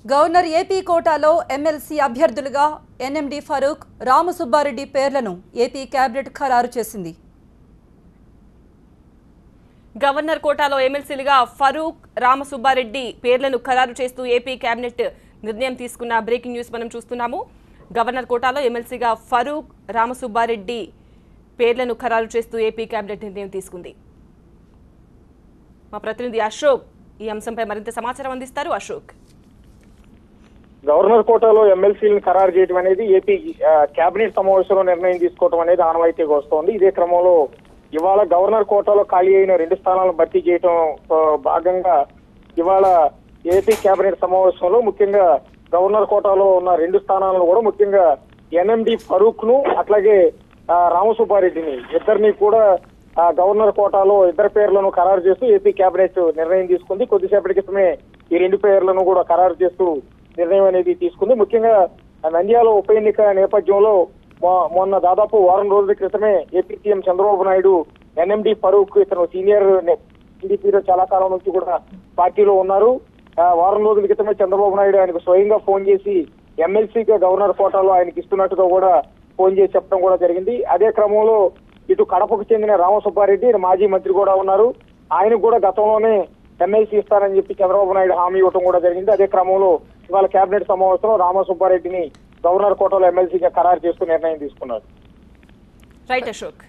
Governor AP కోటాలో MLC అభ్యర్థులుగా NMD Farooq, Ramasubba Reddy పేర్లను ఏపీ కేబినెట్ ఖరారు చేసింది. గవర్నర్ కోటాలో ఎమ్మెల్సీలుగా ఫరూక్, రామసుబ్బారెడ్డి పేర్లను ఖరారు చేస్తూ ఏపీ కేబినెట్ నిర్ణయం తీసుకున్న బ్రేకింగ్ న్యూస్ మనం చూస్తున్నాము. గవర్నర్ కోటాలో ఎమ్మెల్సీగా ఫరూక్, రామసుబ్బారెడ్డి పేర్లను ఖరారు చేస్తూ ఏపీ కేబినెట్ నిర్ణయం తీసుకుంది. మా ప్రతినిధి అశోక్ ఈ అంశంపై మరింత సమాచారం అందిస్తారు. అశోక్, గవర్నర్ కోటాలో ఎమ్మెల్సీలను ఖరారు చేయడం అనేది ఏపీ కేబినెట్ సమావేశంలో నిర్ణయం తీసుకోవడం అనేది ఆనవాయితీగా వస్తోంది. ఇదే క్రమంలో ఇవాళ గవర్నర్ కోటాలో ఖాళీ అయిన 2 స్థానాలను భర్తీ చేయడం భాగంగా ఇవాళ ఏపీ కేబినెట్ సమావేశంలో ముఖ్యంగా గవర్నర్ కోటాలో ఉన్న 2 స్థానాలను కూడా ముఖ్యంగా ఎన్ఎండి ఫరూక్ ను అట్లాగే రామసుబ్బారెడ్డిని ఇద్దరిని కూడా గవర్నర్ కోటాలో 2 పేర్లను ఖరారు చేస్తూ ఏపీ కేబినెట్ నిర్ణయం తీసుకుంది. కొద్దిసేపటి క్రితమే ఈ 2 పేర్లను కూడా ఖరారు చేస్తూ నిర్ణయం అనేది తీసుకుంది. ముఖ్యంగా నంద్యాల ఉప ఎన్నిక నేపథ్యంలో మొన్న దాదాపు వారం రోజుల క్రితమే AP CM Chandrababu Naidu NMD Farooq ఇతను సీనియర్ టీడీపీలో చాలా కాలం నుంచి కూడా పార్టీలో ఉన్నారు. వారం రోజుల క్రితమే చంద్రబాబు నాయుడు ఆయనకు స్వయంగా ఫోన్ చేసి ఎమ్మెల్సీగా గవర్నర్ కోటాలో ఆయనకి ఇస్తున్నట్టుగా కూడా ఫోన్ చేసి చెప్పడం కూడా జరిగింది. అదే క్రమంలో ఇటు కడపకు చెందిన రామసుబ్బారెడ్డి మాజీ మంత్రి కూడా ఉన్నారు. ఆయనకు కూడా గతంలోనే ఎమ్మెల్సీ ఇస్తారని చెప్పి చంద్రబాబు నాయుడు హామీ ఇవ్వడం కూడా జరిగింది. అదే క్రమంలో ఇవాళ కేబినెట్ సమావేశంలో రామసుబ్బారెడ్డిని గవర్నర్ కోటాలో ఎమ్మెల్సీగా ఖరారు చేస్తూ నిర్ణయం తీసుకున్నారు. రైట్ అశోక్.